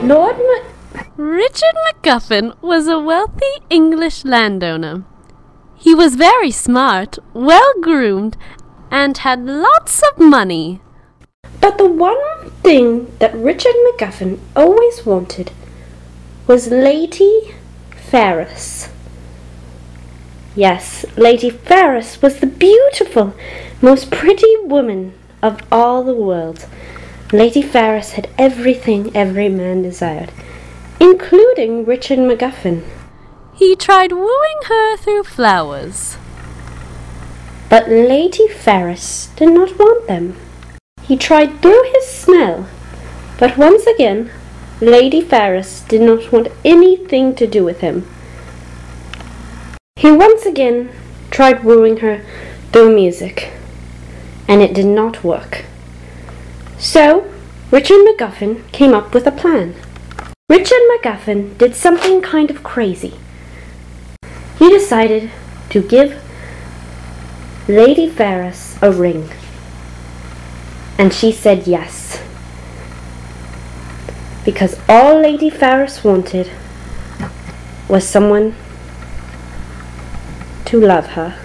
Richard MacGuffin was a wealthy English landowner. He was very smart, well-groomed, and had lots of money. But the one thing that Richard MacGuffin always wanted was Lady Ferris. Yes, Lady Ferris was the beautiful, most pretty woman of all the world. Lady Ferris had everything every man desired, including Richard MacGuffin. He tried wooing her through flowers. But Lady Ferris did not want them. He tried through his smell, but once again, Lady Ferris did not want anything to do with him. He once again tried wooing her through music, and it did not work. So, Richard MacGuffin came up with a plan. Richard MacGuffin did something kind of crazy. He decided to give Lady Ferris a ring. And she said yes. Because all Lady Ferris wanted was someone to love her.